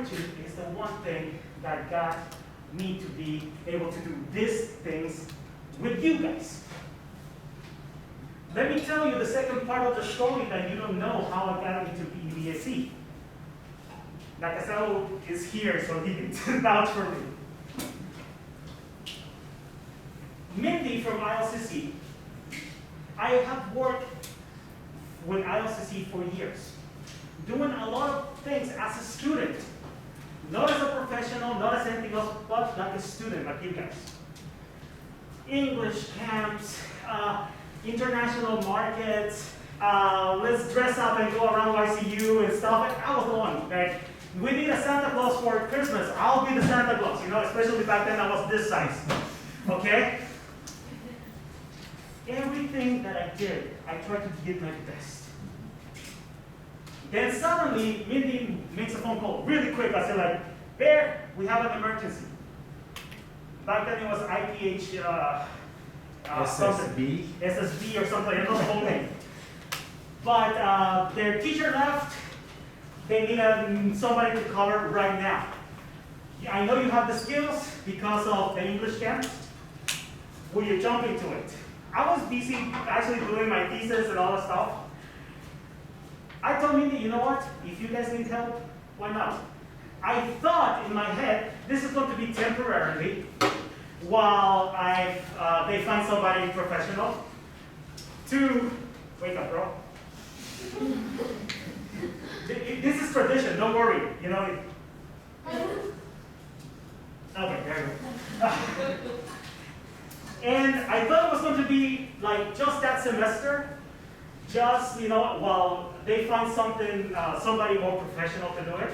attitude is the one thing that got me to be able to do these things with you guys. Let me tell you the second part of the story that you don't know how I got into PEDSE. Nakasao is here, so he can vouch for me. Mindy from ILCC, I have worked with ILCC for years, doing a lot of things as a student, not as a professional, not as anything else, but like a student, like you guys. English camps, international markets, let's dress up and go around YCU and stuff. And I was the one. Like, we need a Santa Claus for Christmas. I'll be the Santa Claus, you know, especially back then I was this size. Okay? Everything that I did, I tried to give my best. Then suddenly, Mindy makes a phone call really quick. I said, like, Bear, we have an emergency. Back then it was IPH SSB? SSB or something, I don't know the whole name. But their teacher left. They need somebody to cover right now. I know you have the skills because of the English camp. Will you jump into it? I was busy actually doing my thesis and all that stuff. I told Mindy, you know what? If you guys need help, why not? I thought in my head, this is going to be temporarily while they find somebody professional to, wake up, bro. This is tradition, don't worry. You know. Okay, there we go. And I thought it was going to be like just that semester, just, you know, while they find something, somebody more professional to do it.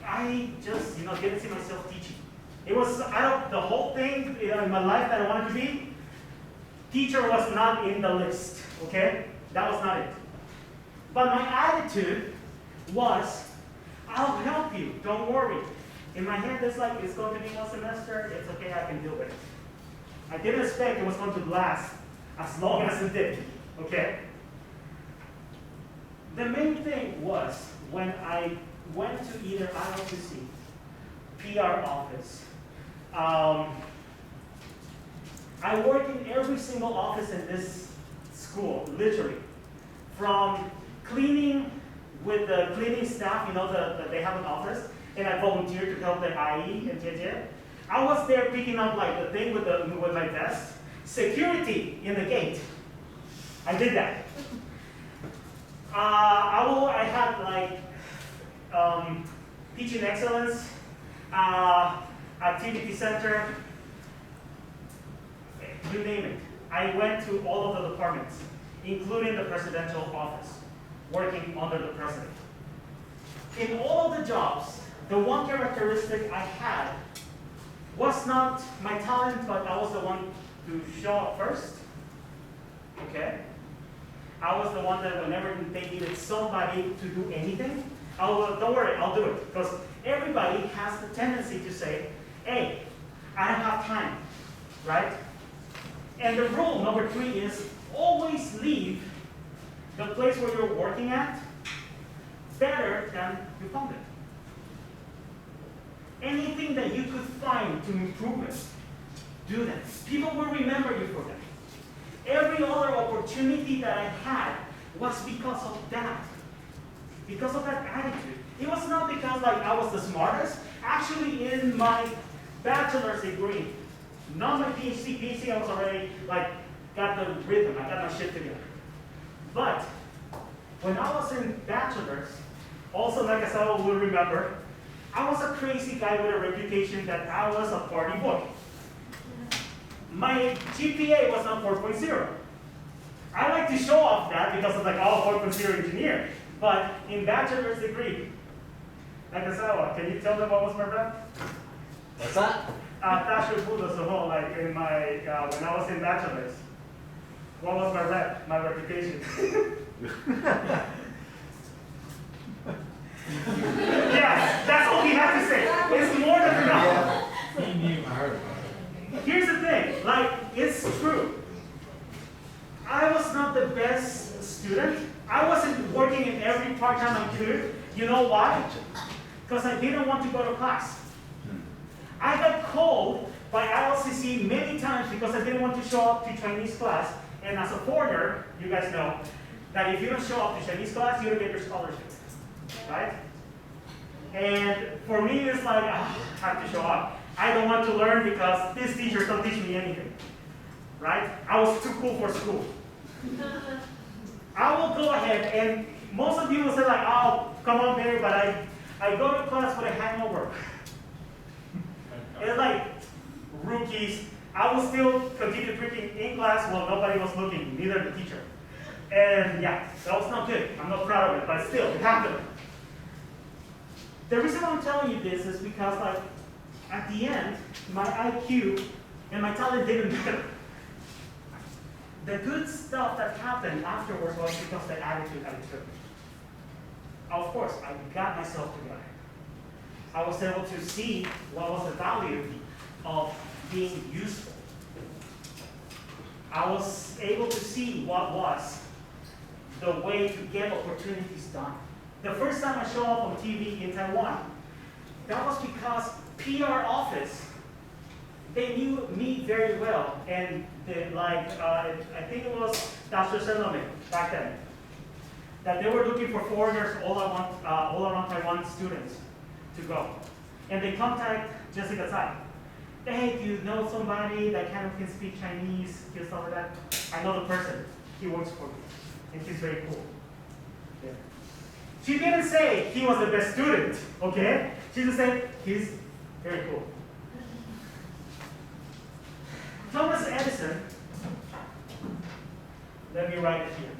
I just, you know, didn't see myself teaching. It was out of the whole thing in my life that I wanted to be. Teacher was not in the list, okay? That was not it. But my attitude was, I'll help you, don't worry. In my head, it's like, it's going to be one semester, it's okay, I can deal with it. I didn't expect it was going to last as long as it did, okay? The main thing was when I went to either ILCC, PR office, I worked in every single office in this school, literally. From cleaning with the cleaning staff, you know, that they have an office, and I volunteered to help the IE and JJ. I was there picking up like the thing with my vest. Security in the gate. I did that. I had like teaching excellence, activity center, you name it. I went to all of the departments, including the presidential office, working under the president. In all of the jobs, the one characteristic I had was not my talent, but I was the one to show up first. Okay? I was the one that whenever they needed somebody to do anything, don't worry, I'll do it. Because everybody has the tendency to say, hey, I don't have time, right? And the rule number 3 is always leave the place where you're working at better than you found it. Anything that you could find to improve it, do that. People will remember you for that. Every other opportunity that I had was because of that. Because of that attitude. It was not because like I was the smartest. Actually, in my bachelor's degree, not my PhD, I was already like got the rhythm, I got my shit together. But when I was in bachelor's, also like I will remember, I was a crazy guy with a reputation that I was a party boy. My GPA was not 4.0. I like to show off that because of like, oh, 4.0 engineer. But in bachelor's degree, Nakasawa, can you tell them what was my rep? What's that? Tasha Budo, so like in my, when I was in bachelor's, what was my rep, my reputation? Yes, that's all he had to say. It's more than enough. He knew. I heard about it. Here's the thing, like, it's true. I was not the best student. I wasn't working in every part-time I could. You know why? because I didn't want to go to class. I got called by ILCC many times because I didn't want to show up to Chinese class. And as a foreigner, you guys know that if you don't show up to Chinese class, you don't get your scholarship, right? And for me, it's like, I have to show up. I don't want to learn because this teacher don't teach me anything, right? I was too cool for school. I will go ahead, and most of you will say like, oh, come on, Mary, but I go to class with a hangover. It's like rookies. I will still continue drinking in class while nobody was looking, neither the teacher. And yeah, that was not good. I'm not proud of it, but still, it happened. The reason I'm telling you this is because, like, at the end, my IQ and my talent didn't matter. The good stuff that happened afterwards was because of the attitude I took. Of course, I got myself together. I was able to see what was the value of being useful. I was able to see what was the way to get opportunities done. The first time I showed up on TV in Taiwan, that was because PR office, they knew me very well. And I think it was Dr. Senome back then, that they were looking for foreigners all around Taiwan students to go. And they contact Jessica Tsai. Hey, do you know somebody that kind of can speak Chinese, just stuff like that? I know the person. He works for me. And he's very cool. Yeah. She didn't say he was the best student, okay? She just said he's very cool. Thomas Edison, let me write it here.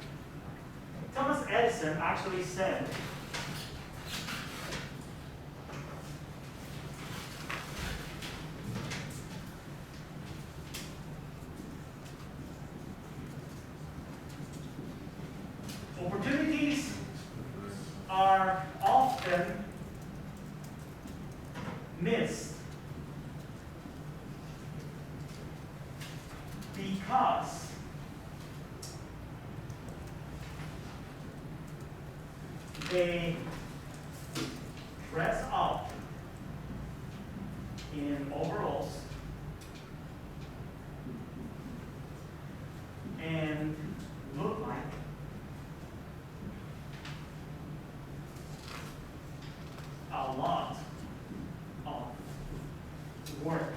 Thomas Edison actually said, opportunities are often missed because they dress up in overalls and look like a lot of work.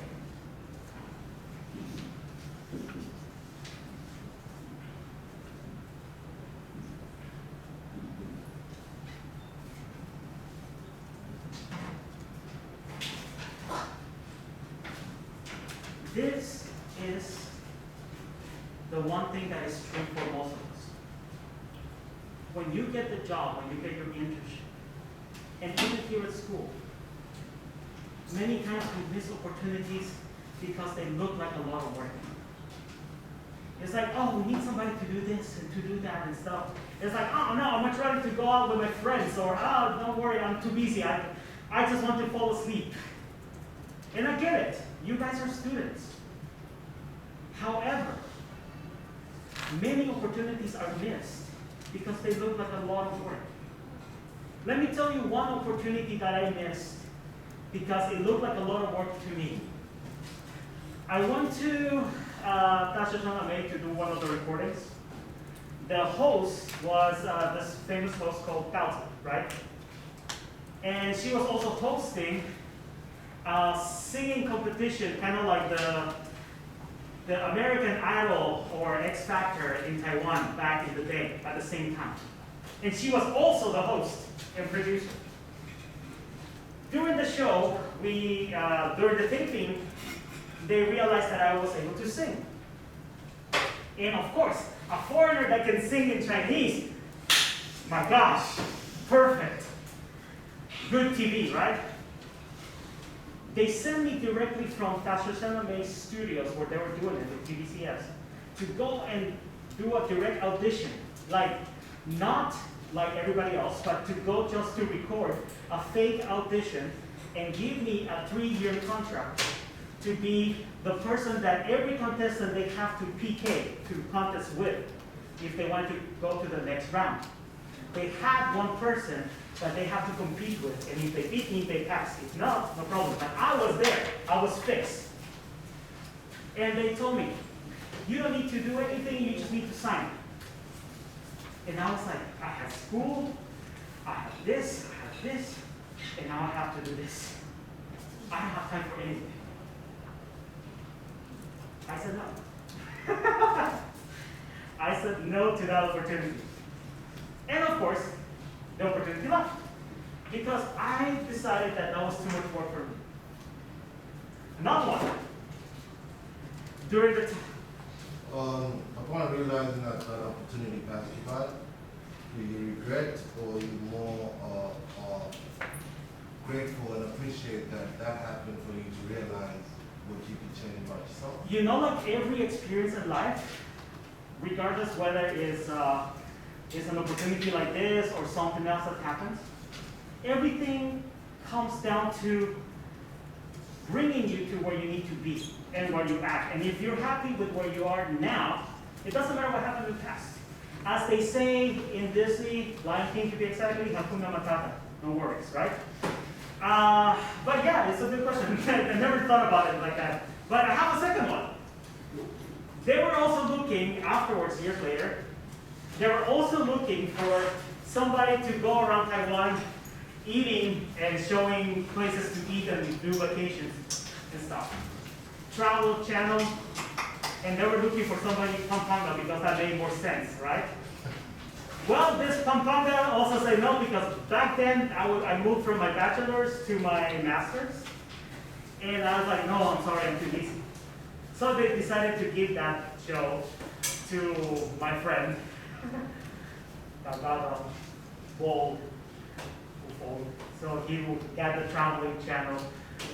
This is the one thing that is true for most of us. When you get the job, when you get your internship, and even here at school, many times we miss opportunities because they look like a lot of work. It's like, oh, we need somebody to do this and to do that and stuff. It's like, oh no, I'm much rather to go out with my friends, or oh, don't worry, I'm too busy. I just want to fall asleep. And I get it. You guys are students. However, many opportunities are missed because they look like a lot of work. Let me tell you one opportunity that I missed because it looked like a lot of work to me. I went to Tasha Shaname to do one of the recordings. The host was this famous host called Tauzi, right? And she was also hosting a singing competition, kind of like the American Idol or X Factor in Taiwan back in the day at the same time. And she was also the host and producer. During the show, during the taping, they realized that I was able to sing. And of course, a foreigner that can sing in Chinese, my gosh, perfect. Good TV, right? They sent me directly from Tasha Saname's studios where they were doing it with TVCS to go and do a direct audition, like not like everybody else, but to go just to record a fake audition and give me a 3-year contract to be the person that every contestant they have to PK, to contest with, if they want to go to the next round. they have one person that they have to compete with, and if they beat me, they pass. If not, no problem. But I was there, I was fixed. And they told me, you don't need to do anything, you just need to sign. And I was like, I have school, I have this, and now I have to do this. I don't have time for anything. I said no. I said no to that opportunity. And of course, the opportunity left. Because I decided that that was too much work for me. Not one. During the time. Upon realizing that that opportunity passed you by, do you regret or you more grateful and appreciate that that happened for you to realize what you could change about yourself? You know, like every experience in life, regardless whether it's an opportunity like this or something else that happens, everything comes down to bringing you to where you need to be and where you're at. And if you're happy with where you are now, it doesn't matter what happened in the past. As they say in Disney, Lion King to be exactly, Hakuna Matata, no worries, right? But yeah, it's a good question. I never thought about it like that. But I have a second one. They were also looking, afterwards, years later, they were also looking for somebody to go around Taiwan eating and showing places to eat and do vacations and stuff. Travel channel, and they were looking for somebody in Pampanga because that made more sense, right? Well, this Pampanga also said no because back then I moved from my bachelor's to my master's, and I was like, no, I'm sorry, I'm too busy. So they decided to give that show to my friend, Tagada, bold, so he got the traveling channel,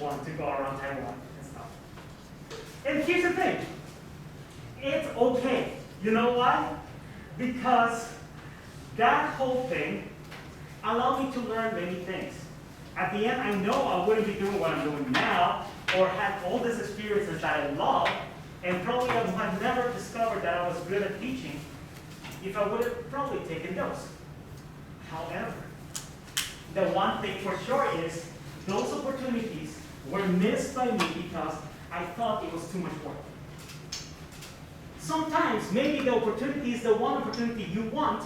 wanted to go around Taiwan and stuff. And here's the thing, it's okay. You know why? Because that whole thing allowed me to learn many things. At the end, I know I wouldn't be doing what I'm doing now, or had all these experiences that I love, and probably I would have never discovered that I was good at teaching if I would have probably taken those. However, the one thing for sure is those opportunities were missed by me because I thought it was too much work. Sometimes maybe the opportunity is the one opportunity you want,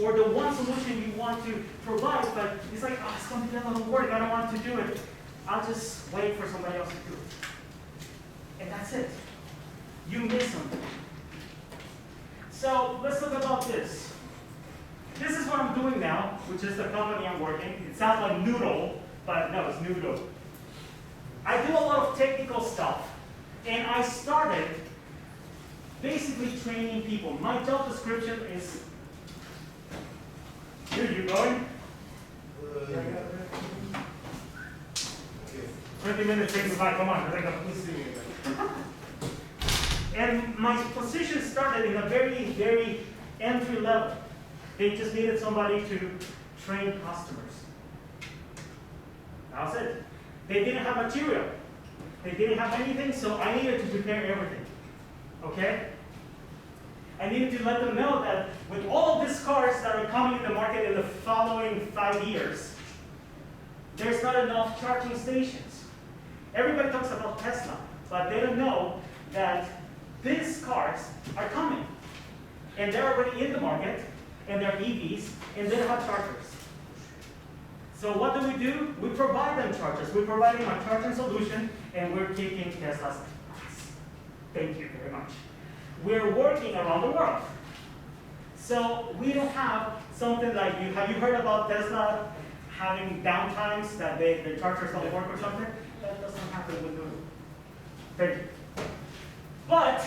or the one solution you want to provide, but it's like, oh, it's going to be a lot of work, I don't want to do it. I'll just wait for somebody else to do it. And that's it. You miss something. So let's talk about this. This is what I'm doing now, which is the company I'm working. It sounds like noodle, but no, it's noodle. I do a lot of technical stuff, and I started basically training people. My job description is, here you going? Okay. 20 minutes, take me by, come on, and my position started in a very, very entry level. They just needed somebody to train customers. That was it. They didn't have material. They didn't have anything, so I needed to prepare everything. Okay? I needed to let them know that with all of these cars that are coming in the market in the following 5 years, there's not enough charging stations. Everybody talks about Tesla, but they don't know that these cars are coming. And they're already in the market, and they're EVs, and they don't have chargers. So what do? We provide them chargers. We're providing a charging solution, and we're kicking Tesla's ass. Thank you very much. We're working around the world. So we don't have something like you. Have you heard about Tesla having downtimes that the chargers don't work or something? That doesn't happen with Noodle. Thank you. But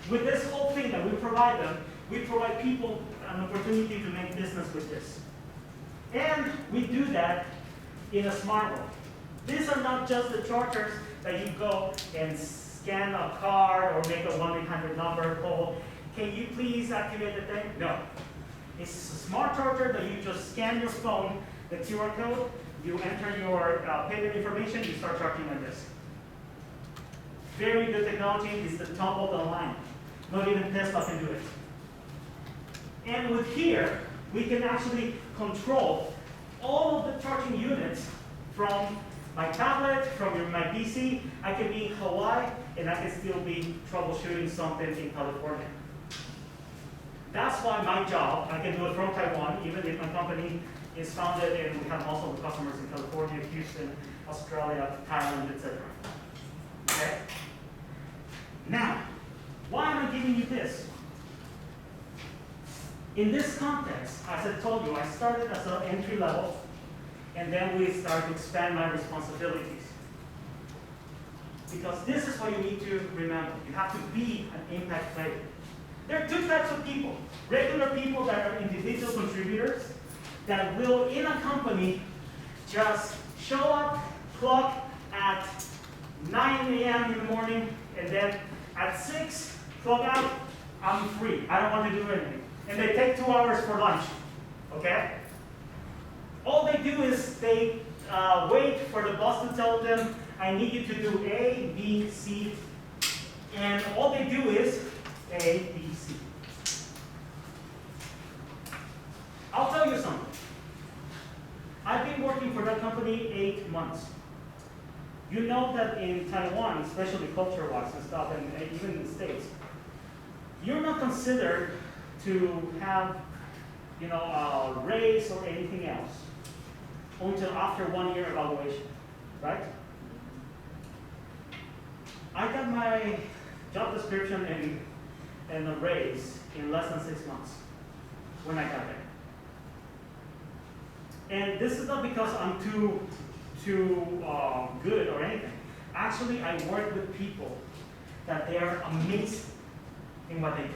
with this whole thing that we provide them, we provide people an opportunity to make business with this. And we do that in a smart way. These are not just the chargers that you go and scan a card or make a 1-800 number call. Can you please activate the thing? No. It's a smart charger that you just scan your phone, the QR code, you enter your payment information, you start charging like this. Very good technology. It's the top of the line. Not even Tesla can do it. And with here, we can actually control all of the charging units from my tablet, from my PC. I can be in Hawaii, and I can still be troubleshooting something in California. That's why my job, I can do it from Taiwan, even if my company is founded and we have most of the customers in California, Houston, Australia, Thailand, etc. Okay? Now, why am I giving you this? In this context, as I told you, I started as an entry level, and then we start to expand my responsibilities. Because this is what you need to remember. You have to be an impact player. There are two types of people. Regular people that are individual contributors that will, in a company, just show up, clock at 9 a.m. in the morning, and then at 6, clock out, I'm free. I don't want to do anything. And they take 2 hours for lunch, okay? All they do is they wait for the boss to tell them, I need you to do A, B, C, and all they do is A, B, C. I'll tell you something. I've been working for that company 8 months. You know that in Taiwan, especially culture-wise and stuff, and even in the States, you're not considered to have, a raise or anything else until after 1 year evaluation, right? I got my job description and a raise in less than 6 months when I got there. And this is not because I'm too good or anything. Actually, I work with people that they are amazing in what they do.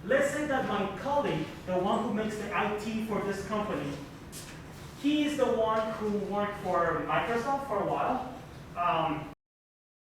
Let's say that my colleague, the one who makes the IT for this company, he is the one who worked for Microsoft for a while.